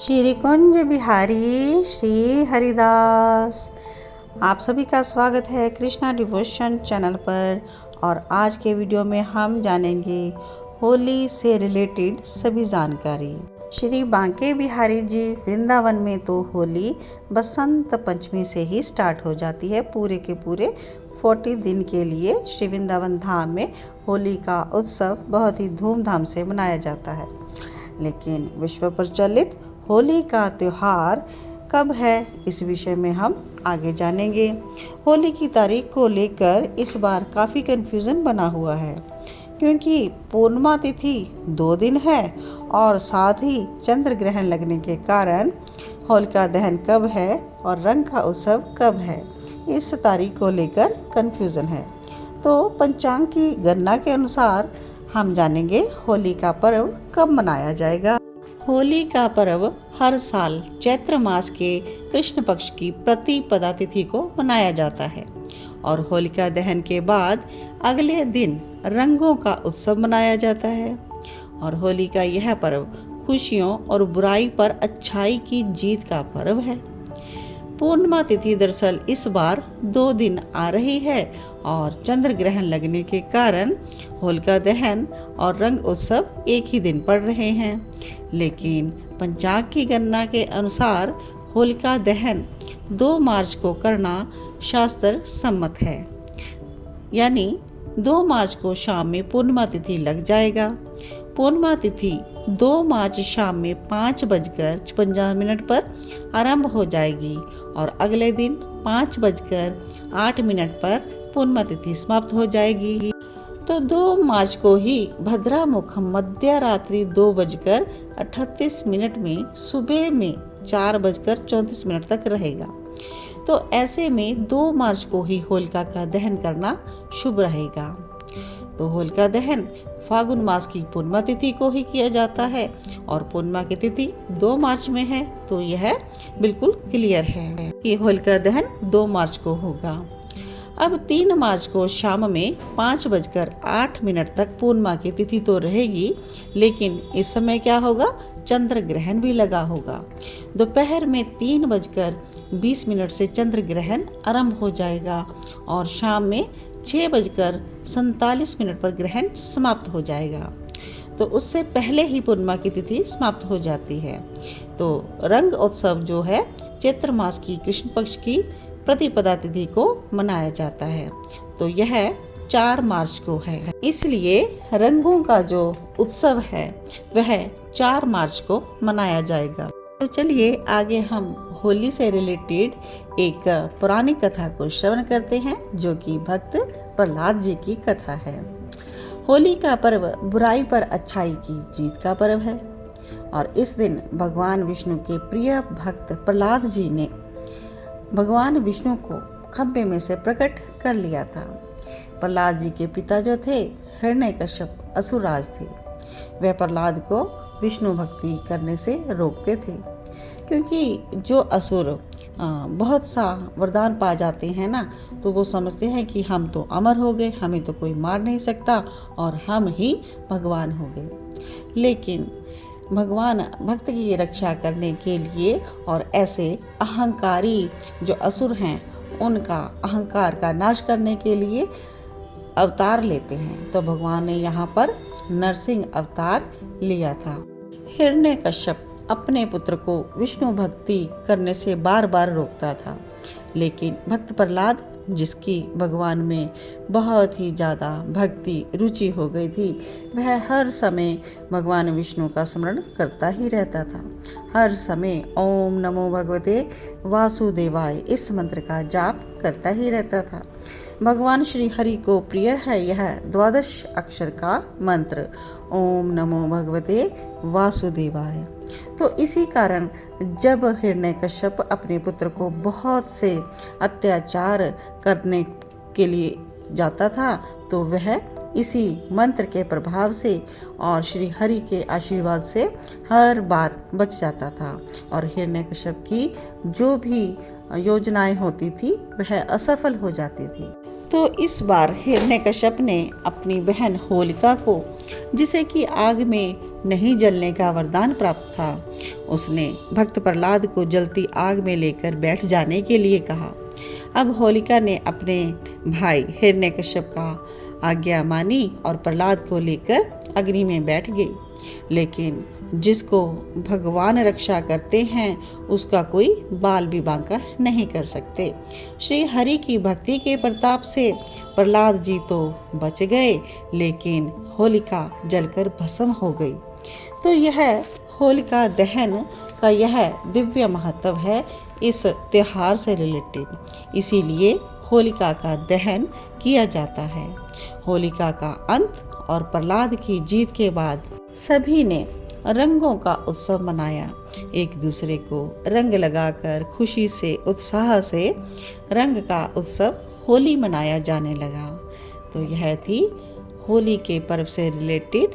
श्री कुंज बिहारी श्री हरिदास। आप सभी का स्वागत है कृष्णा डिवोशन चैनल पर। और आज के वीडियो में हम जानेंगे होली से रिलेटेड सभी जानकारी। श्री बांके बिहारी जी वृंदावन में तो होली बसंत पंचमी से ही स्टार्ट हो जाती है। पूरे के पूरे 40 दिन के लिए श्री वृंदावन धाम में होली का उत्सव बहुत ही धूमधाम से मनाया जाता है। लेकिन विश्व प्रचलित होली का त्यौहार कब है, इस विषय में हम आगे जानेंगे। होली की तारीख को लेकर इस बार काफ़ी कन्फ्यूज़न बना हुआ है, क्योंकि पूर्णिमा तिथि 2 दिन है और साथ ही चंद्र ग्रहण लगने के कारण होलिका दहन कब है और रंग का उत्सव कब है, इस तारीख को लेकर कन्फ्यूज़न है। तो पंचांग की गणना के अनुसार हम जानेंगे होली का पर्व कब मनाया जाएगा। होली का पर्व हर साल चैत्र मास के कृष्ण पक्ष की प्रतिपदा तिथि को मनाया जाता है और होलिका दहन के बाद अगले दिन रंगों का उत्सव मनाया जाता है। और होली का यह पर्व खुशियों और बुराई पर अच्छाई की जीत का पर्व है। पूर्णिमा तिथि दरअसल इस बार 2 दिन आ रही है और चंद्र ग्रहण लगने के कारण होलिका दहन और रंग उत्सव एक ही दिन पड़ रहे हैं। लेकिन पंचांग की गणना के अनुसार होलिका दहन 2 मार्च को करना शास्त्र सम्मत है, यानी 2 मार्च को शाम में पूर्णिमा तिथि लग जाएगा। पूर्णिमा तिथि 2 मार्च शाम में 5:50 पर आरंभ हो जाएगी और अगले दिन 5:08 पर पूर्णिमा तिथि समाप्त हो जाएगी। तो 2 मार्च को ही भद्रा मुख मध्य रात्रि 2:38 में सुबह में 4:34 तक रहेगा। तो ऐसे में 2 मार्च को ही होलिका का दहन करना शुभ रहेगा। तो होलिका दहन फागुन मास की पूर्णिमा तिथि को ही किया जाता है और पूर्णिमा की तिथि 2 मार्च में है। तो यह बिल्कुल क्लियर है कि होलिका दहन 2 मार्च को होगा। अब 3 मार्च को शाम में 5:08 तक पूर्णिमा की तिथि तो रहेगी, लेकिन इस समय क्या होगा, चंद्र ग्रहण भी लगा होगा। दोपहर में 3:20 से चंद्र ग्रहण आरंभ हो जाएगा और शाम में 6:47 पर ग्रहण समाप्त हो जाएगा। तो उससे पहले ही पूर्णिमा की तिथि समाप्त हो जाती है। तो रंग उत्सव जो है चैत्र मास की कृष्ण पक्ष की प्रतिपदा तिथि को मनाया जाता है। तो यह 4 मार्च को है, इसलिए रंगों का जो उत्सव है वह 4 मार्च को मनाया जाएगा। तो चलिए आगे हम होली से रिलेटेड एक पुरानी कथा को श्रवण करते हैं, जो कि भक्त प्रहलाद जी की कथा है। होली का पर्व बुराई पर अच्छाई की जीत का पर्व है और इस दिन भगवान विष्णु के प्रिय भक्त प्रहलाद जी ने भगवान विष्णु को खंभे में से प्रकट कर लिया था। प्रहलाद जी के पिता जो थे हिरण्यकश्यप असुरराज थे। वह प्रहलाद को विष्णु भक्ति करने से रोकते थे, क्योंकि जो असुर बहुत सा वरदान पा जाते हैं ना, तो वो समझते हैं कि हम तो अमर हो गए, हमें तो कोई मार नहीं सकता और हम ही भगवान हो गए। लेकिन भगवान भक्त की रक्षा करने के लिए और ऐसे अहंकारी जो असुर हैं उनका अहंकार का नाश करने के लिए अवतार लेते हैं। तो भगवान ने यहाँ पर नरसिंह अवतार लिया था। हिरण्यकश्यप अपने पुत्र को विष्णु भक्ति करने से बार बार रोकता था, लेकिन भक्त प्रहलाद, जिसकी भगवान में बहुत ही ज़्यादा भक्ति रुचि हो गई थी, वह हर समय भगवान विष्णु का स्मरण करता ही रहता था। हर समय ओम नमो भगवते वासुदेवाय इस मंत्र का जाप करता ही रहता था। भगवान श्री हरि को प्रिय है यह 12 अक्षर का मंत्र ओम नमो भगवते वासुदेवाय। तो इसी कारण जब हिरण्यकश्यप अपने पुत्र को बहुत से अत्याचार करने के लिए जाता था, तो वह इसी मंत्र के प्रभाव से और श्री हरि के आशीर्वाद से हर बार बच जाता था और हिरण्यकश्यप की जो भी योजनाएं होती थी वह असफल हो जाती थी। तो इस बार हिरण्यकश्यप ने अपनी बहन होलिका को, जिसे कि आग में नहीं जलने का वरदान प्राप्त था। उसने भक्त प्रहलाद को जलती आग में लेकर बैठ जाने के लिए कहा। अब होलिका ने अपने भाई हिरण्यकश्यप का आज्ञा मानी और प्रहलाद को लेकर अग्नि में बैठ गई। लेकिन जिसको भगवान रक्षा करते हैं उसका कोई बाल भी बांका नहीं कर सकते। श्री हरि की भक्ति के प्रताप से प्रहलाद जी तो बच गए, लेकिन होलिका जलकर भस्म हो गई। तो यह होलिका दहन का यह दिव्य महत्व है इस त्योहार से रिलेटेड, इसीलिए होलिका का दहन किया जाता है। होलिका का अंत और प्रहलाद की जीत के बाद सभी ने रंगों का उत्सव मनाया। एक दूसरे को रंग लगाकर खुशी से उत्साह से रंग का उत्सव होली मनाया जाने लगा। तो यह थी होली के पर्व से रिलेटेड,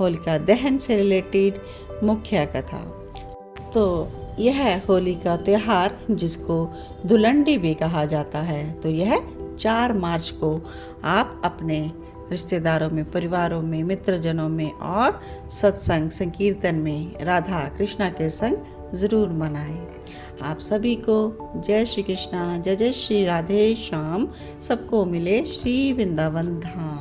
होलिका दहन से रिलेटेड मुख्य कथा। तो यह होली का त्यौहार जिसको धुलंडी भी कहा जाता है, तो यह 4 मार्च को आप अपने रिश्तेदारों में, परिवारों में, मित्रजनों में और सत्संग संकीर्तन में राधा कृष्णा के संग ज़रूर मनाएं। आप सभी को जय श्री कृष्णा, जय जय श्री राधे श्याम। सबको मिले श्री वृंदावन धाम।